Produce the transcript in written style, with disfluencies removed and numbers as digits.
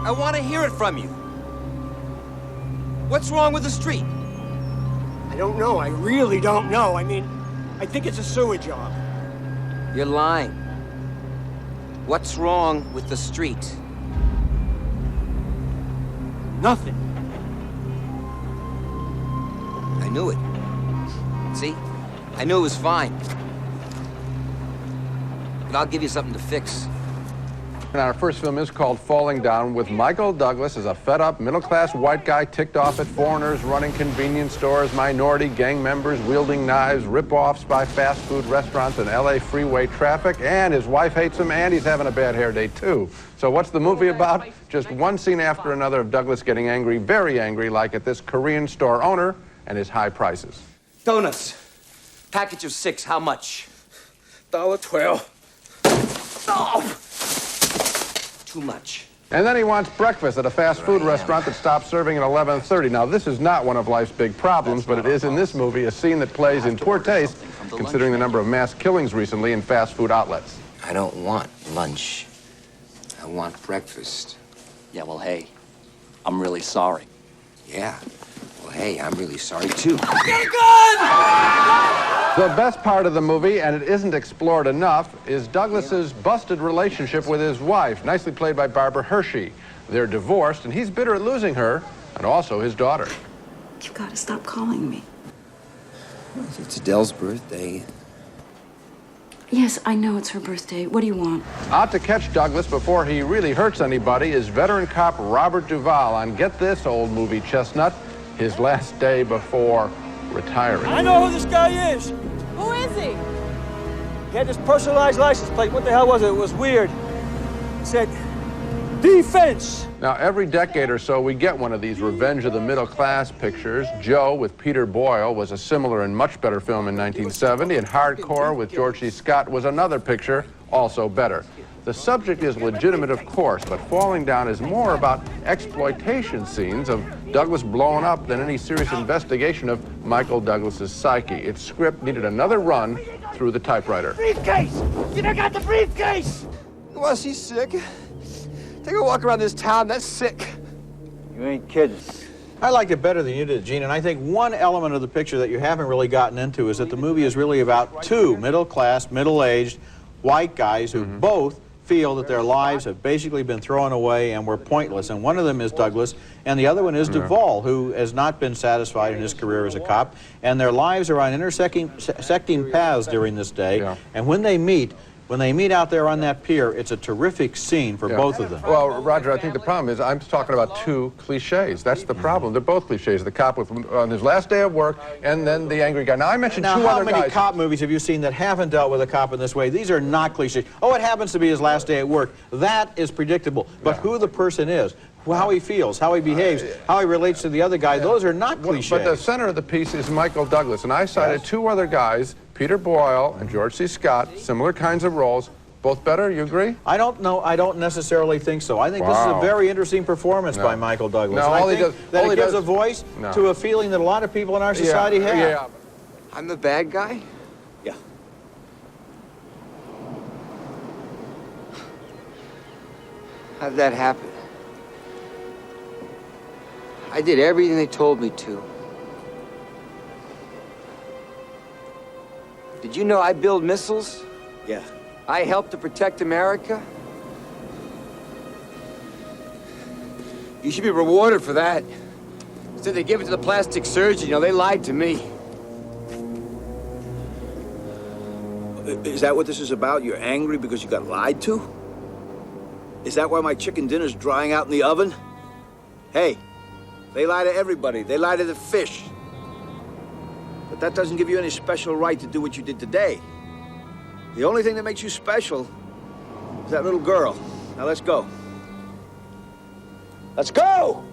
I want to hear it from you. What's wrong with the street? I don't know. I really don't know. I mean, I think it's a sewer job. You're lying. What's wrong with the street? Nothing. I knew it. See? I knew it was fine. But I'll give you something to fix. And our first film is called Falling Down, with Michael Douglas as a fed-up, middle-class white guy ticked off at foreigners running convenience stores, minority gang members wielding knives, rip-offs by fast food restaurants and L.A. freeway traffic, and his wife hates him, and he's having a bad hair day, too. So what's the movie about? Just one scene after another of Douglas getting angry, very angry, like at this Korean store owner and his high prices. Donuts. Package of 6, how much? $1.12. Oh! Too much. And then he wants breakfast at a fast food restaurant that stops serving at 11:30. Now, this is not one of life's big problems, but it is in this movie a scene that plays in poor taste, considering the number of mass killings recently in fast food outlets. I don't want lunch. I want breakfast. Yeah, well, hey, I'm really sorry. Yeah. Well, hey, I'm really sorry, too. Get a gun! The best part of the movie, and it isn't explored enough, is Douglas's busted relationship with his wife, nicely played by Barbara Hershey. They're divorced, and he's bitter at losing her, and also his daughter. You've got to stop calling me. It's Adele's birthday. Yes, I know it's her birthday. What do you want? Out to catch Douglas before he really hurts anybody is veteran cop Robert Duvall on, get this, old movie chestnut, his last day before retiring. I know who this guy is. Who is he? He had this personalized license plate. What the hell was it? It was weird. It said, defense. Now, every decade or so, we get one of these Revenge of the Middle Class pictures. Joe with Peter Boyle was a similar and much better film in 1970, and Hardcore with George C. Scott was another picture, also better. The subject is legitimate, of course, but Falling Down is more about exploitation scenes of Douglas blowing up than any serious investigation of Michael Douglas's psyche. Its script needed another run through the typewriter. Briefcase! You never got the briefcase! Well, she's sick. Take a walk around this town. That's sick. You ain't kidding. I liked it better than you did, Gene, and I think one element of the picture that you haven't really gotten into is that the movie is really about two middle-class, middle-aged white guys who both feel that their lives have basically been thrown away and were pointless. And one of them is Douglas, and the other one is Duvall, who has not been satisfied in his career as a cop. And their lives are on intersecting paths during this day. And when they meet out there on that pier, it's a terrific scene for both of them. Well, Roger, I think the problem is I'm talking about two cliches. That's the problem. They're both cliches. The cop on his last day of work, and then the angry guy. Now, I mentioned two other guys. How many cop movies have you seen that haven't dealt with a cop in this way? These are not cliches. Oh, it happens to be his last day at work. That is predictable. But who the person is, how he feels, how he behaves, how he relates to the other guy, those are not cliches. But the center of the piece is Michael Douglas, and I cited two other guys, Peter Boyle and George C. Scott, similar kinds of roles. Both better, you agree? I don't know. I don't necessarily think so. I think this is a very interesting performance by Michael Douglas. No, and I think that it gives a voice to a feeling that a lot of people in our society have. Yeah. I'm the bad guy? Yeah. How'd that happen? I did everything they told me to. Did you know I build missiles? Yeah. I helped to protect America? You should be rewarded for that. Instead, they give it to the plastic surgeon. You know, they lied to me. Is that what this is about? You're angry because you got lied to? Is that why my chicken dinner's drying out in the oven? Hey, they lie to everybody. They lie to the fish. But that doesn't give you any special right to do what you did today. The only thing that makes you special is that little girl. Now let's go. Let's go!